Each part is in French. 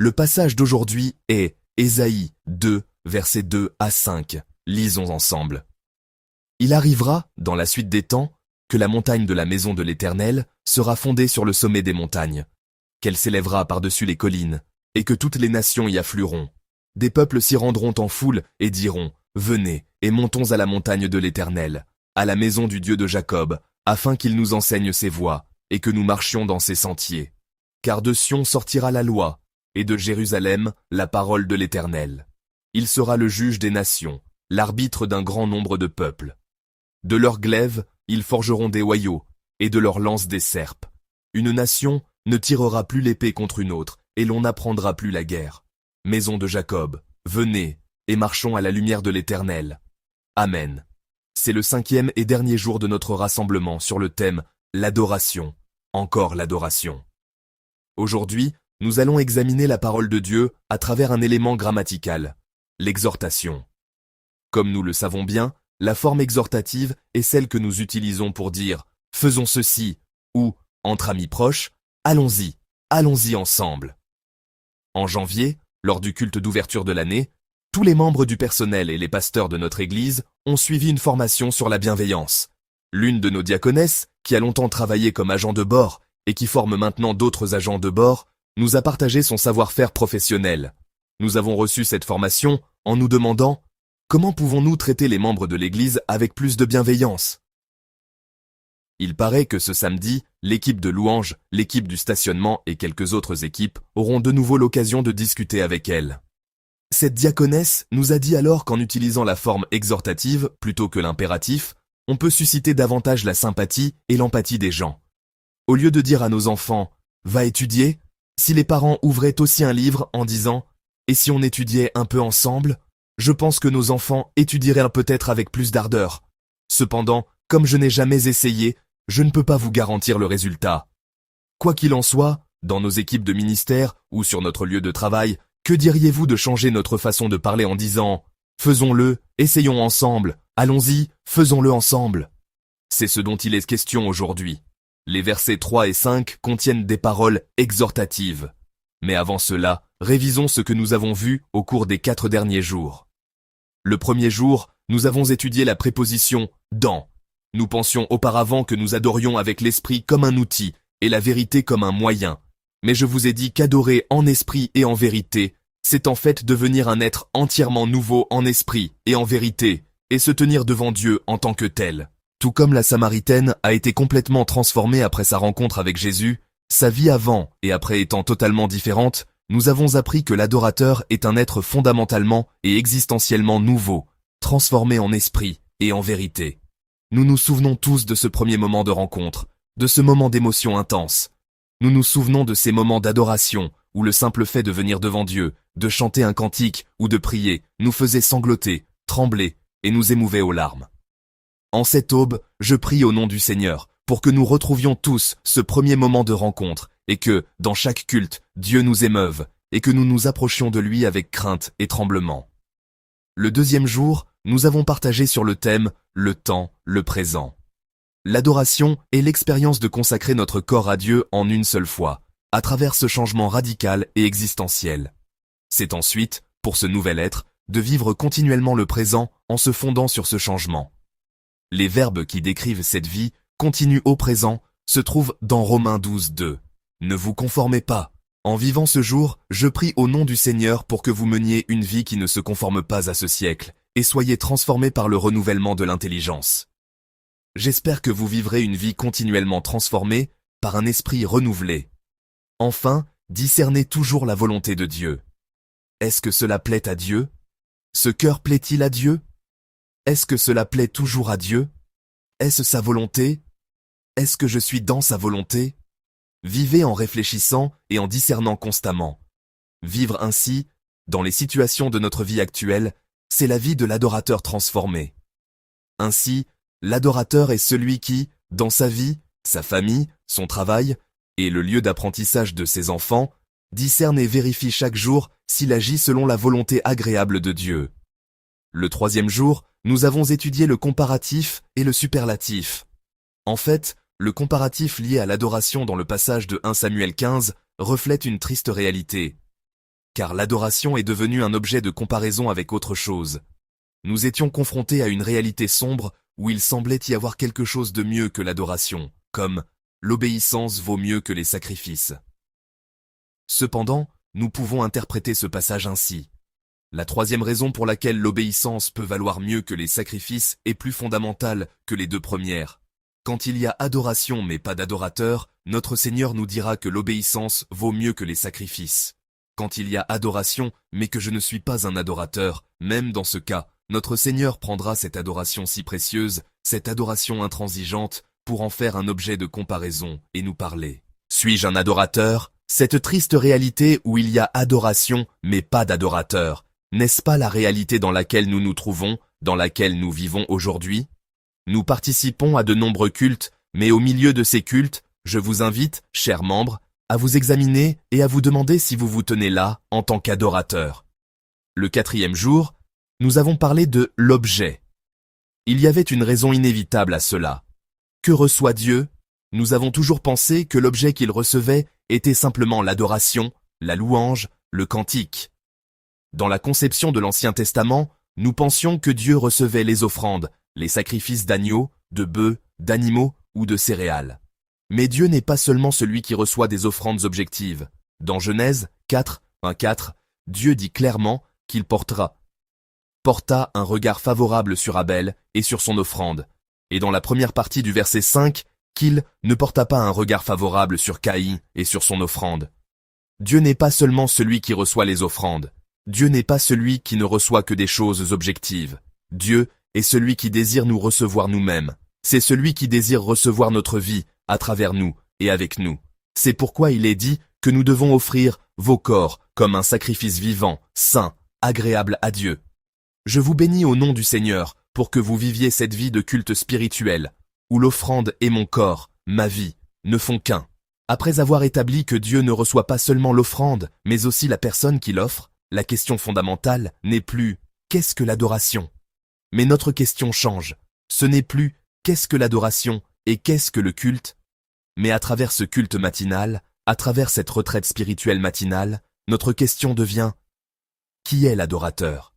Le passage d'aujourd'hui est Ésaïe 2, versets 2 à 5. Lisons ensemble. Il arrivera, dans la suite des temps, que la montagne de la maison de l'Éternel sera fondée sur le sommet des montagnes, qu'elle s'élèvera par-dessus les collines, et que toutes les nations y afflueront. Des peuples s'y rendront en foule et diront, « Venez, et montons à la montagne de l'Éternel, à la maison du Dieu de Jacob, afin qu'il nous enseigne ses voies, et que nous marchions dans ses sentiers. Car de Sion sortira la loi, et de Jérusalem la parole de l'Éternel. Il sera le juge des nations, l'arbitre d'un grand nombre de peuples. De leurs glaives, ils forgeront des hoyaux, et de leurs lances des serpes. Une nation ne tirera plus l'épée contre une autre, et l'on n'apprendra plus la guerre. Maison de Jacob, venez, et marchons à la lumière de l'Éternel. Amen. C'est le 5e et dernier jour de notre rassemblement sur le thème « L'adoration ». Encore l'adoration. Aujourd'hui, nous allons examiner la parole de Dieu à travers un élément grammatical, l'exhortation. Comme nous le savons bien, la forme exhortative est celle que nous utilisons pour dire « faisons ceci » ou « entre amis proches, allons-y ensemble ». En janvier, lors du culte d'ouverture de l'année, tous les membres du personnel et les pasteurs de notre Église ont suivi une formation sur la bienveillance. L'une de nos diaconesses, qui a longtemps travaillé comme agent de bord et qui forme maintenant d'autres agents de bord, nous a partagé son savoir-faire professionnel. Nous avons reçu cette formation en nous demandant « Comment pouvons-nous traiter les membres de l'Église avec plus de bienveillance ?» Il paraît que ce samedi, l'équipe de louanges, l'équipe du stationnement et quelques autres équipes auront de nouveau l'occasion de discuter avec elle. Cette diaconesse nous a dit alors qu'en utilisant la forme exhortative plutôt que l'impératif, on peut susciter davantage la sympathie et l'empathie des gens. Au lieu de dire à nos enfants « va étudier », si les parents ouvraient aussi un livre en disant « et si on étudiait un peu ensemble », je pense que nos enfants étudieraient peut-être avec plus d'ardeur. Cependant, comme je n'ai jamais essayé, je ne peux pas vous garantir le résultat. Quoi qu'il en soit, dans nos équipes de ministère ou sur notre lieu de travail, que diriez-vous de changer notre façon de parler en disant « faisons-le, essayons ensemble, allons-y, faisons-le ensemble ». C'est ce dont il est question aujourd'hui. Les versets 3 et 5 contiennent des paroles exhortatives. Mais avant cela, révisons ce que nous avons vu au cours des 4 derniers jours. Le premier jour, nous avons étudié la préposition « dans ». Nous pensions auparavant que nous adorions avec l'esprit comme un outil et la vérité comme un moyen. Mais je vous ai dit qu'adorer en esprit et en vérité, c'est en fait devenir un être entièrement nouveau en esprit et en vérité, et se tenir devant Dieu en tant que tel. Tout comme la Samaritaine a été complètement transformée après sa rencontre avec Jésus, sa vie avant et après étant totalement différente, nous avons appris que l'adorateur est un être fondamentalement et existentiellement nouveau, transformé en esprit et en vérité. Nous nous souvenons tous de ce premier moment de rencontre, de ce moment d'émotion intense. Nous nous souvenons de ces moments d'adoration, où le simple fait de venir devant Dieu, de chanter un cantique ou de prier, nous faisait sangloter, trembler et nous émouvait aux larmes. En cette aube, je prie au nom du Seigneur, pour que nous retrouvions tous ce premier moment de rencontre, et que, dans chaque culte, Dieu nous émeuve, et que nous nous approchions de lui avec crainte et tremblement. Le deuxième jour, nous avons partagé sur le thème « Le temps, le présent ». L'adoration est l'expérience de consacrer notre corps à Dieu en une seule fois, à travers ce changement radical et existentiel. C'est ensuite, pour ce nouvel être, de vivre continuellement le présent en se fondant sur ce changement. Les verbes qui décrivent cette vie, continue au présent, se trouvent dans Romains 12, 2. Ne vous conformez pas. En vivant ce jour, je prie au nom du Seigneur pour que vous meniez une vie qui ne se conforme pas à ce siècle, et soyez transformés par le renouvellement de l'intelligence. J'espère que vous vivrez une vie continuellement transformée par un esprit renouvelé. Enfin, discernez toujours la volonté de Dieu. Est-ce que cela plaît à Dieu? Ce cœur plaît-il à Dieu? Est-ce que cela plaît toujours à Dieu? Est-ce sa volonté? Est-ce que je suis dans sa volonté? Vivez en réfléchissant et en discernant constamment. Vivre ainsi, dans les situations de notre vie actuelle, c'est la vie de l'adorateur transformé. Ainsi, l'adorateur est celui qui, dans sa vie, sa famille, son travail, et le lieu d'apprentissage de ses enfants, discerne et vérifie chaque jour s'il agit selon la volonté agréable de Dieu. Le troisième jour, nous avons étudié le comparatif et le superlatif. En fait, le comparatif lié à l'adoration dans le passage de 1 Samuel 15 reflète une triste réalité. car l'adoration est devenue un objet de comparaison avec autre chose. Nous étions confrontés à une réalité sombre où il semblait y avoir quelque chose de mieux que l'adoration, comme l'obéissance vaut mieux que les sacrifices. Cependant, nous pouvons interpréter ce passage ainsi. La troisième raison pour laquelle l'obéissance peut valoir mieux que les sacrifices est plus fondamentale que les deux premières. Quand il y a adoration mais pas d'adorateur, notre Seigneur nous dira que l'obéissance vaut mieux que les sacrifices. Quand il y a adoration mais que je ne suis pas un adorateur, même dans ce cas, notre Seigneur prendra cette adoration si précieuse, cette adoration intransigeante, pour en faire un objet de comparaison et nous parler. Suis-je un adorateur? Cette triste réalité où il y a adoration mais pas d'adorateur, n'est-ce pas la réalité dans laquelle nous nous trouvons, dans laquelle nous vivons aujourd'hui? Nous participons à de nombreux cultes, mais au milieu de ces cultes, je vous invite, chers membres, à vous examiner et à vous demander si vous vous tenez là en tant qu'adorateur. Le 4e jour, nous avons parlé de l'objet. Il y avait une raison inévitable à cela. Que reçoit Dieu? Nous avons toujours pensé que l'objet qu'il recevait était simplement l'adoration, la louange, le cantique. Dans la conception de l'Ancien Testament, nous pensions que Dieu recevait les offrandes, les sacrifices d'agneaux, de bœufs, d'animaux ou de céréales. Mais Dieu n'est pas seulement celui qui reçoit des offrandes objectives. Dans Genèse 4, 1-4, Dieu dit clairement qu'il porta un regard favorable sur Abel et sur son offrande, et dans la première partie du verset 5, qu'il ne porta pas un regard favorable sur Caïn et sur son offrande. Dieu n'est pas seulement celui qui reçoit les offrandes. Dieu n'est pas celui qui ne reçoit que des choses objectives. Dieu est celui qui désire nous recevoir nous-mêmes. C'est celui qui désire recevoir notre vie à travers nous et avec nous. C'est pourquoi il est dit que nous devons offrir vos corps comme un sacrifice vivant, saint, agréable à Dieu. Je vous bénis au nom du Seigneur pour que vous viviez cette vie de culte spirituel, où l'offrande et mon corps, ma vie, ne font qu'un. Après avoir établi que Dieu ne reçoit pas seulement l'offrande, mais aussi la personne qui l'offre, la question fondamentale n'est plus « qu'est-ce que l'adoration ?» Mais notre question change. Ce n'est plus « qu'est-ce que l'adoration ?» et « qu'est-ce que le culte ?» Mais à travers ce culte matinal, à travers cette retraite spirituelle matinale, notre question devient « qui est l'adorateur ?»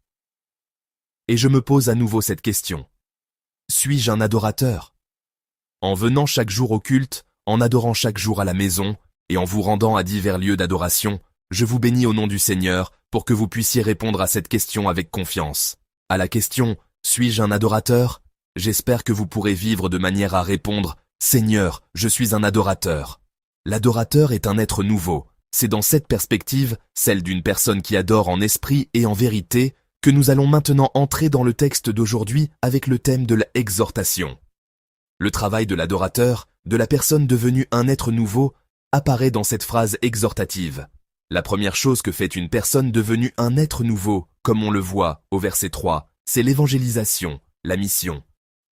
Et je me pose à nouveau cette question. Suis-je un adorateur? En venant chaque jour au culte, en adorant chaque jour à la maison, et en vous rendant à divers lieux d'adoration, je vous bénis au nom du Seigneur pour que vous puissiez répondre à cette question avec confiance. À la question « suis-je un adorateur ?» J'espère que vous pourrez vivre de manière à répondre « Seigneur, je suis un adorateur ». L'adorateur est un être nouveau. C'est dans cette perspective, celle d'une personne qui adore en esprit et en vérité, que nous allons maintenant entrer dans le texte d'aujourd'hui avec le thème de l'exhortation. Le travail de l'adorateur, de la personne devenue un être nouveau, apparaît dans cette phrase exhortative. La première chose que fait une personne devenue un être nouveau, comme on le voit au verset 3, c'est l'évangélisation, la mission.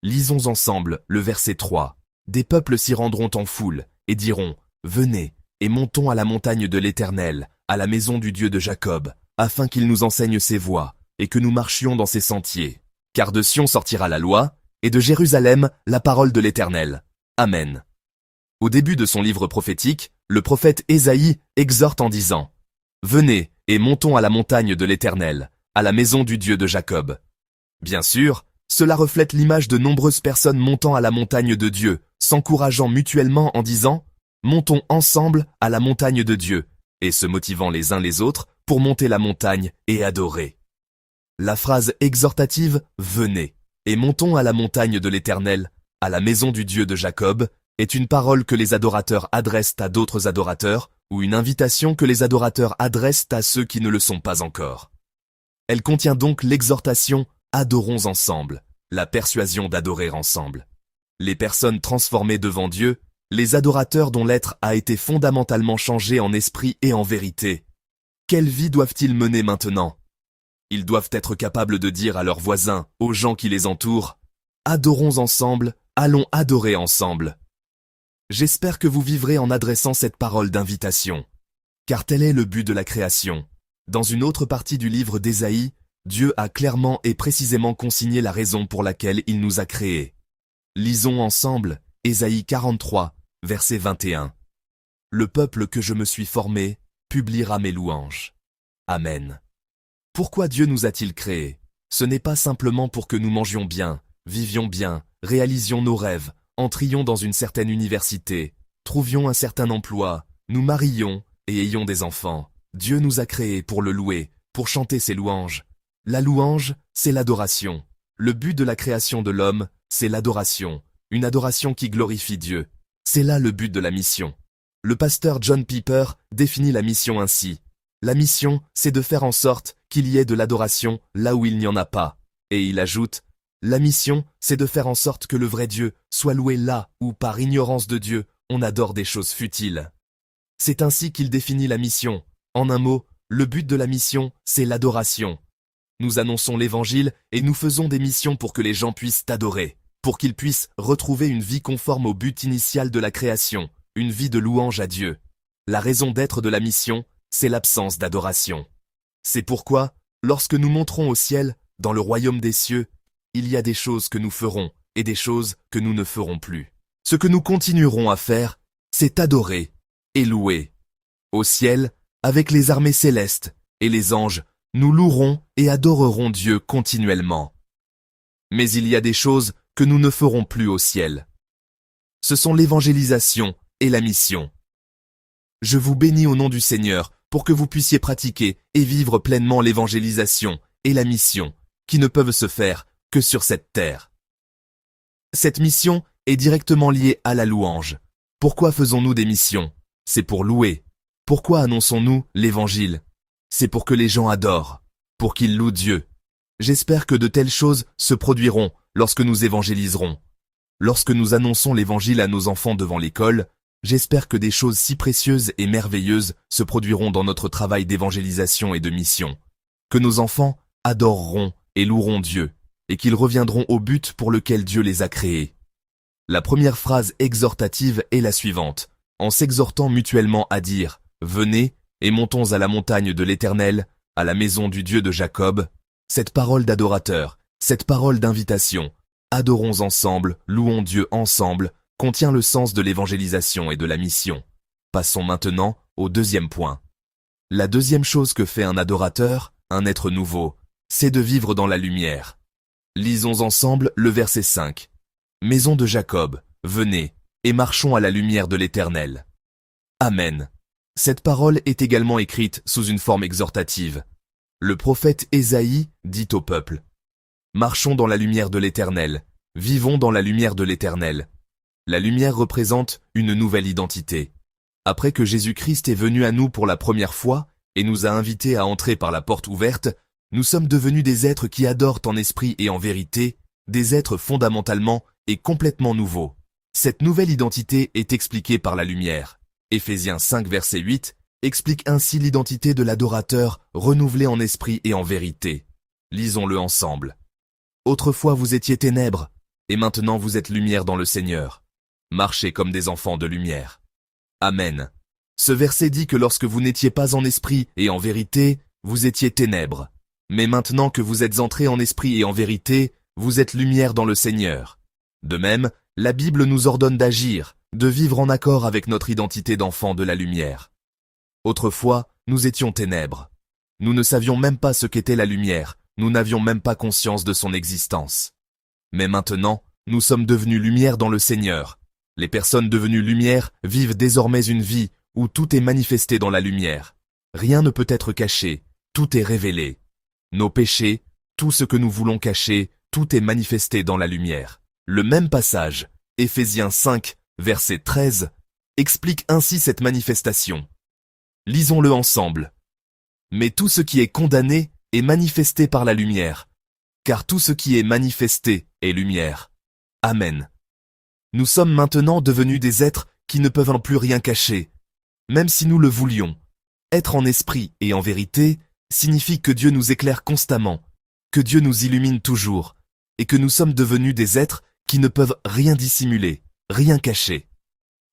Lisons ensemble le verset 3. Des peuples s'y rendront en foule et diront « Venez et montons à la montagne de l'Éternel, à la maison du Dieu de Jacob, afin qu'il nous enseigne ses voies et que nous marchions dans ses sentiers. Car de Sion sortira la loi, et de Jérusalem la parole de l'Éternel. Amen. » Au début de son livre prophétique, le prophète Ésaïe exhorte en disant « Venez et montons à la montagne de l'Éternel, à la maison du Dieu de Jacob. » Bien sûr, cela reflète l'image de nombreuses personnes montant à la montagne de Dieu, s'encourageant mutuellement en disant « Montons ensemble à la montagne de Dieu » et se motivant les uns les autres pour monter la montagne et adorer. La phrase exhortative « Venez et montons à la montagne de l'Éternel, à la maison du Dieu de Jacob » est une parole que les adorateurs adressent à d'autres adorateurs ou une invitation que les adorateurs adressent à ceux qui ne le sont pas encore. Elle contient donc l'exhortation « Adorons ensemble », la persuasion d'adorer ensemble. Les personnes transformées devant Dieu, les adorateurs dont l'être a été fondamentalement changé en esprit et en vérité. Quelle vie doivent-ils mener maintenant? Ils doivent être capables de dire à leurs voisins, aux gens qui les entourent, « Adorons ensemble, allons adorer ensemble ». J'espère que vous vivrez en adressant cette parole d'invitation, car tel est le but de la création. Dans une autre partie du livre d'Ésaïe, Dieu a clairement et précisément consigné la raison pour laquelle il nous a créés. Lisons ensemble Ésaïe 43, verset 21. « Le peuple que je me suis formé publiera mes louanges. » Amen. Pourquoi Dieu nous a-t-il créés? Ce n'est pas simplement pour que nous mangions bien, vivions bien, réalisions nos rêves, entrions dans une certaine université, trouvions un certain emploi, nous marions et ayons des enfants. Dieu nous a créés pour le louer, pour chanter ses louanges. La louange, c'est l'adoration. Le but de la création de l'homme, c'est l'adoration, une adoration qui glorifie Dieu. C'est là le but de la mission. Le pasteur John Piper définit la mission ainsi. La mission, c'est de faire en sorte qu'il y ait de l'adoration là où il n'y en a pas. Et il ajoute, la mission, c'est de faire en sorte que le vrai Dieu soit loué là où, par ignorance de Dieu, on adore des choses futiles. C'est ainsi qu'il définit la mission. En un mot, le but de la mission, c'est l'adoration. Nous annonçons l'évangile et nous faisons des missions pour que les gens puissent adorer, pour qu'ils puissent retrouver une vie conforme au but initial de la création, une vie de louange à Dieu. La raison d'être de la mission, c'est l'absence d'adoration. C'est pourquoi, lorsque nous monterons au ciel, dans le royaume des cieux, il y a des choses que nous ferons et des choses que nous ne ferons plus. Ce que nous continuerons à faire, c'est adorer et louer. Au ciel, avec les armées célestes et les anges, nous louerons et adorerons Dieu continuellement. Mais il y a des choses que nous ne ferons plus au ciel. Ce sont l'évangélisation et la mission. Je vous bénis au nom du Seigneur pour que vous puissiez pratiquer et vivre pleinement l'évangélisation et la mission, qui ne peuvent se faire que sur cette terre. Cette mission est directement liée à la louange. Pourquoi faisons-nous des missions? C'est pour louer. Pourquoi annonçons-nous l'évangile? C'est pour que les gens adorent, pour qu'ils louent Dieu. J'espère que de telles choses se produiront lorsque nous évangéliserons. Lorsque nous annonçons l'évangile à nos enfants devant l'école, j'espère que des choses si précieuses et merveilleuses se produiront dans notre travail d'évangélisation et de mission. Que nos enfants adoreront et loueront Dieu, et qu'ils reviendront au but pour lequel Dieu les a créés. La première phrase exhortative est la suivante, en s'exhortant mutuellement à dire « Venez et montons à la montagne de l'Éternel, à la maison du Dieu de Jacob ». Cette parole d'adorateur, cette parole d'invitation, adorons ensemble, louons Dieu ensemble, contient le sens de l'évangélisation et de la mission. Passons maintenant au deuxième point. La deuxième chose que fait un adorateur, un être nouveau, c'est de vivre dans la lumière. Lisons ensemble le verset 5. Maison de Jacob, venez, et marchons à la lumière de l'Éternel. Amen. Cette parole est également écrite sous une forme exhortative. Le prophète Ésaïe dit au peuple, « Marchons dans la lumière de l'Éternel, vivons dans la lumière de l'Éternel. » La lumière représente une nouvelle identité. Après que Jésus-Christ est venu à nous pour la première fois et nous a invités à entrer par la porte ouverte, nous sommes devenus des êtres qui adorent en esprit et en vérité, des êtres fondamentalement et complètement nouveaux. Cette nouvelle identité est expliquée par la lumière. Éphésiens 5 verset 8 explique ainsi l'identité de l'adorateur renouvelé en esprit et en vérité. Lisons-le ensemble. Autrefois vous étiez ténèbres, et maintenant vous êtes lumière dans le Seigneur. Marchez comme des enfants de lumière. Amen. Ce verset dit que lorsque vous n'étiez pas en esprit et en vérité, vous étiez ténèbres. Mais maintenant que vous êtes entrés en esprit et en vérité, vous êtes lumière dans le Seigneur. De même, la Bible nous ordonne d'agir, de vivre en accord avec notre identité d'enfant de la lumière. Autrefois, nous étions ténèbres. Nous ne savions même pas ce qu'était la lumière, nous n'avions même pas conscience de son existence. Mais maintenant, nous sommes devenus lumière dans le Seigneur. Les personnes devenues lumière vivent désormais une vie où tout est manifesté dans la lumière. Rien ne peut être caché, tout est révélé. Nos péchés, tout ce que nous voulons cacher, tout est manifesté dans la lumière. Le même passage, Éphésiens 5, verset 13, explique ainsi cette manifestation. Lisons-le ensemble. Mais tout ce qui est condamné est manifesté par la lumière, car tout ce qui est manifesté est lumière. Amen. Nous sommes maintenant devenus des êtres qui ne peuvent plus rien cacher, même si nous le voulions. Être en esprit et en vérité signifie que Dieu nous éclaire constamment, que Dieu nous illumine toujours, et que nous sommes devenus des êtres qui ne peuvent rien dissimuler, rien cacher.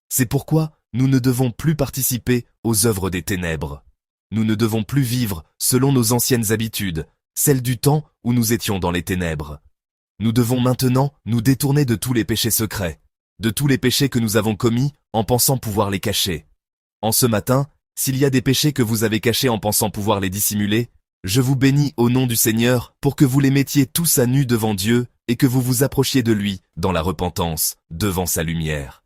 C'est pourquoi nous ne devons plus participer aux œuvres des ténèbres. Nous ne devons plus vivre selon nos anciennes habitudes, celles du temps où nous étions dans les ténèbres. Nous devons maintenant nous détourner de tous les péchés secrets, de tous les péchés que nous avons commis en pensant pouvoir les cacher. En ce matin, S'il y a des péchés que vous avez cachés en pensant pouvoir les dissimuler, je vous bénis au nom du Seigneur pour que vous les mettiez tous à nu devant Dieu et que vous vous approchiez de lui dans la repentance, devant sa lumière.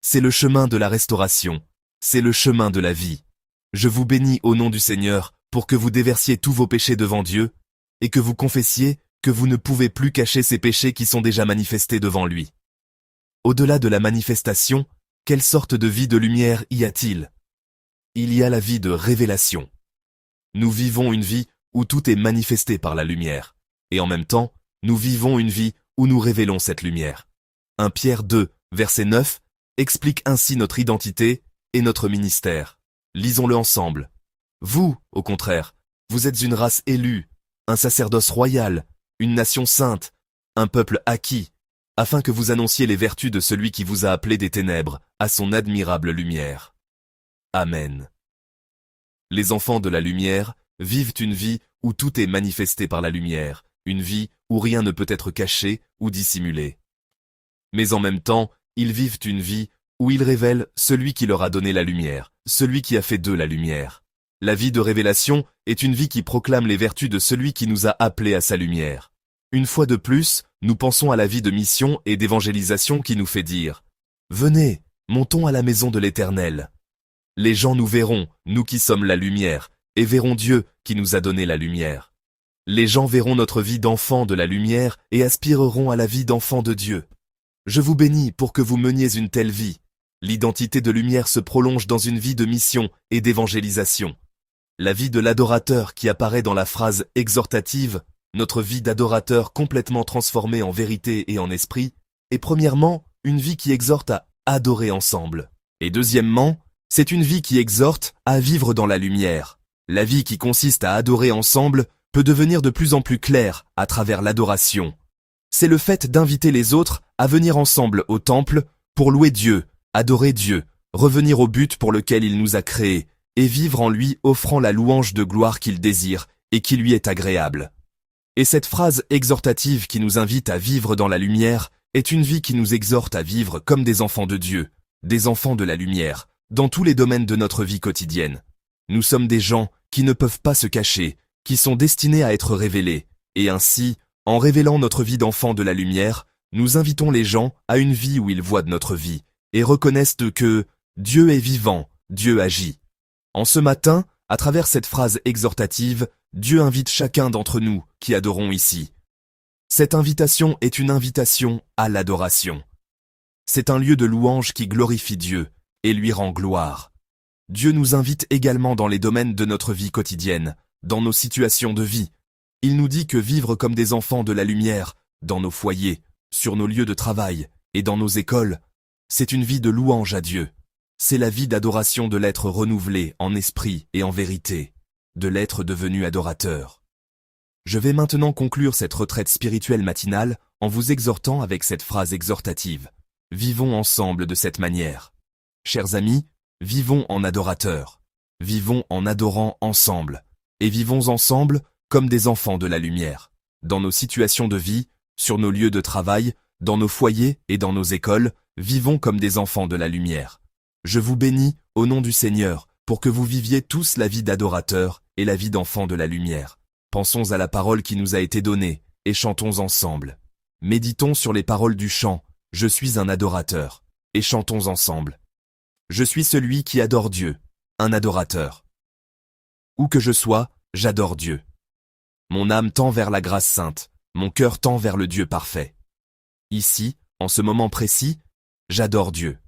C'est le chemin de la restauration, c'est le chemin de la vie. Je vous bénis au nom du Seigneur pour que vous déversiez tous vos péchés devant Dieu et que vous confessiez que vous ne pouvez plus cacher ces péchés qui sont déjà manifestés devant lui. Au-delà de la manifestation, quelle sorte de vie de lumière y a-t-il? Il y a la vie de révélation. Nous vivons une vie où tout est manifesté par la lumière, et en même temps, nous vivons une vie où nous révélons cette lumière. 1 Pierre 2, verset 9, explique ainsi notre identité et notre ministère. Lisons-le ensemble. Vous, au contraire, vous êtes une race élue, un sacerdoce royal, une nation sainte, un peuple acquis, afin que vous annonciez les vertus de celui qui vous a appelé des ténèbres à son admirable lumière. Amen. Les enfants de la lumière vivent une vie où tout est manifesté par la lumière, une vie où rien ne peut être caché ou dissimulé. Mais en même temps, ils vivent une vie où ils révèlent celui qui leur a donné la lumière, celui qui a fait d'eux la lumière. La vie de révélation est une vie qui proclame les vertus de celui qui nous a appelés à sa lumière. Une fois de plus, nous pensons à la vie de mission et d'évangélisation qui nous fait dire « Venez, montons à la maison de l'Éternel ». Les gens nous verront, nous qui sommes la lumière, et verront Dieu qui nous a donné la lumière. Les gens verront notre vie d'enfant de la lumière et aspireront à la vie d'enfant de Dieu. Je vous bénis pour que vous meniez une telle vie. L'identité de lumière se prolonge dans une vie de mission et d'évangélisation. La vie de l'adorateur qui apparaît dans la phrase exhortative, notre vie d'adorateur complètement transformée en vérité et en esprit, est premièrement une vie qui exhorte à adorer ensemble. Et deuxièmement, c'est une vie qui exhorte à vivre dans la lumière. La vie qui consiste à adorer ensemble peut devenir de plus en plus claire à travers l'adoration. C'est le fait d'inviter les autres à venir ensemble au temple pour louer Dieu, adorer Dieu, revenir au but pour lequel il nous a créés et vivre en lui offrant la louange de gloire qu'il désire et qui lui est agréable. Et cette phrase exhortative qui nous invite à vivre dans la lumière est une vie qui nous exhorte à vivre comme des enfants de Dieu, des enfants de la lumière, dans tous les domaines de notre vie quotidienne. Nous sommes des gens qui ne peuvent pas se cacher, qui sont destinés à être révélés, et ainsi, en révélant notre vie d'enfant de la lumière, nous invitons les gens à une vie où ils voient de notre vie, et reconnaissent que Dieu est vivant, Dieu agit. En ce matin, à travers cette phrase exhortative, Dieu invite chacun d'entre nous qui adorons ici. Cette invitation est une invitation à l'adoration. C'est un lieu de louange qui glorifie Dieu et lui rend gloire. Dieu nous invite également dans les domaines de notre vie quotidienne, dans nos situations de vie. Il nous dit que vivre comme des enfants de la lumière, dans nos foyers, sur nos lieux de travail et dans nos écoles, c'est une vie de louange à Dieu. C'est la vie d'adoration de l'être renouvelé en esprit et en vérité, de l'être devenu adorateur. Je vais maintenant conclure cette retraite spirituelle matinale en vous exhortant avec cette phrase exhortative. Vivons ensemble de cette manière. Chers amis, vivons en adorateurs. Vivons en adorant ensemble. Et vivons ensemble comme des enfants de la lumière. Dans nos situations de vie, sur nos lieux de travail, dans nos foyers et dans nos écoles, vivons comme des enfants de la lumière. Je vous bénis au nom du Seigneur pour que vous viviez tous la vie d'adorateurs et la vie d'enfants de la lumière. Pensons à la parole qui nous a été donnée et chantons ensemble. Méditons sur les paroles du chant « Je suis un adorateur » et chantons ensemble. Je suis celui qui adore Dieu, un adorateur. Où que je sois, j'adore Dieu. Mon âme tend vers la grâce sainte, mon cœur tend vers le Dieu parfait. Ici, en ce moment précis, j'adore Dieu.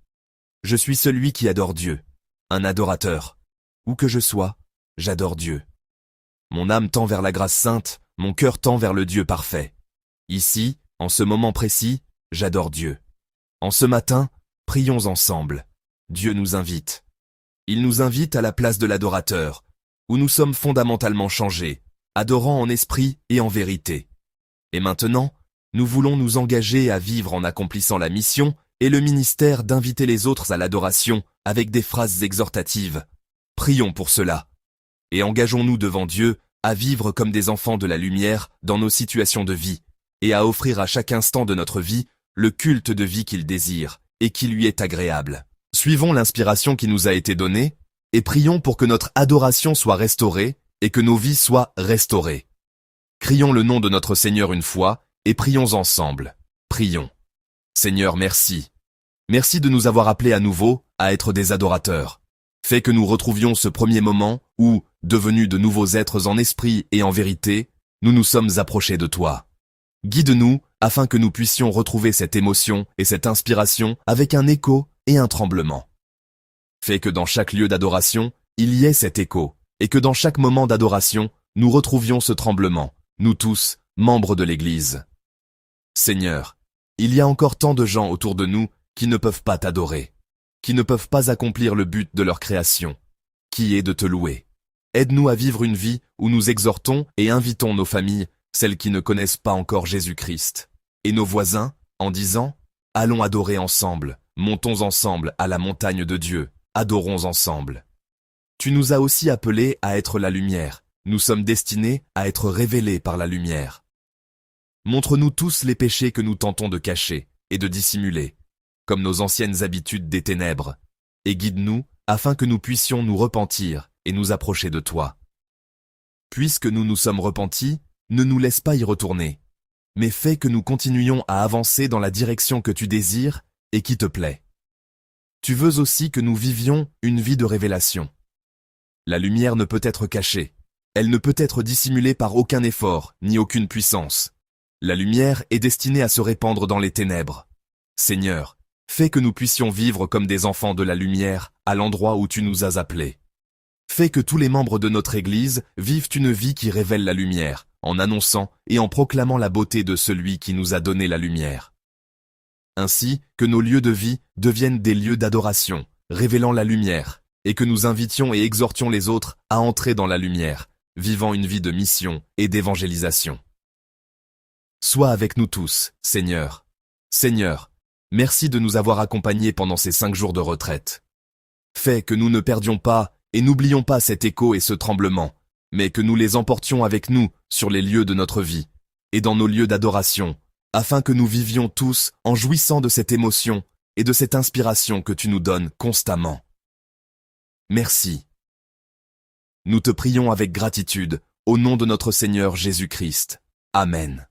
Je suis celui qui adore Dieu, un adorateur. Où que je sois, j'adore Dieu. Mon âme tend vers la grâce sainte, mon cœur tend vers le Dieu parfait. Ici, en ce moment précis, j'adore Dieu. En ce matin, prions ensemble. Dieu nous invite. Il nous invite à la place de l'adorateur, où nous sommes fondamentalement changés, adorant en esprit et en vérité. Et maintenant, nous voulons nous engager à vivre en accomplissant la mission et le ministère d'inviter les autres à l'adoration avec des phrases exhortatives. Prions pour cela. Et engageons-nous devant Dieu à vivre comme des enfants de la lumière dans nos situations de vie et à offrir à chaque instant de notre vie le culte de vie qu'il désire et qui lui est agréable. Suivons l'inspiration qui nous a été donnée et prions pour que notre adoration soit restaurée et que nos vies soient restaurées. Crions le nom de notre Seigneur une fois et prions ensemble. Prions. Seigneur, merci. Merci de nous avoir appelés à nouveau à être des adorateurs. Fais que nous retrouvions ce premier moment où, devenus de nouveaux êtres en esprit et en vérité, nous nous sommes approchés de toi. Guide-nous afin que nous puissions retrouver cette émotion et cette inspiration avec un écho et un tremblement. Fais que dans chaque lieu d'adoration, il y ait cet écho, et que dans chaque moment d'adoration, nous retrouvions ce tremblement, nous tous, membres de l'Église. Seigneur, il y a encore tant de gens autour de nous qui ne peuvent pas t'adorer, qui ne peuvent pas accomplir le but de leur création, qui est de te louer. Aide-nous à vivre une vie où nous exhortons et invitons nos familles, celles qui ne connaissent pas encore Jésus-Christ, et nos voisins, en disant « Allons adorer ensemble, montons ensemble à la montagne de Dieu, adorons ensemble. » Tu nous as aussi appelés à être la lumière, nous sommes destinés à être révélés par la lumière. Montre-nous tous les péchés que nous tentons de cacher et de dissimuler, comme nos anciennes habitudes des ténèbres, et guide-nous afin que nous puissions nous repentir et nous approcher de toi. Puisque nous nous sommes repentis, ne nous laisse pas y retourner, mais fais que nous continuions à avancer dans la direction que tu désires et qui te plaît. Tu veux aussi que nous vivions une vie de révélation. La lumière ne peut être cachée, elle ne peut être dissimulée par aucun effort ni aucune puissance. La lumière est destinée à se répandre dans les ténèbres. Seigneur, fais que nous puissions vivre comme des enfants de la lumière à l'endroit où tu nous as appelés. Fais que tous les membres de notre Église vivent une vie qui révèle la lumière, en annonçant et en proclamant la beauté de celui qui nous a donné la lumière. Ainsi que nos lieux de vie deviennent des lieux d'adoration, révélant la lumière, et que nous invitions et exhortions les autres à entrer dans la lumière, vivant une vie de mission et d'évangélisation. Sois avec nous tous, Seigneur. Seigneur, merci de nous avoir accompagnés pendant ces 5 jours de retraite. Fais que nous ne perdions pas et n'oublions pas cet écho et ce tremblement, mais que nous les emportions avec nous sur les lieux de notre vie et dans nos lieux d'adoration, afin que nous vivions tous en jouissant de cette émotion et de cette inspiration que tu nous donnes constamment. Merci. Nous te prions avec gratitude, au nom de notre Seigneur Jésus-Christ. Amen.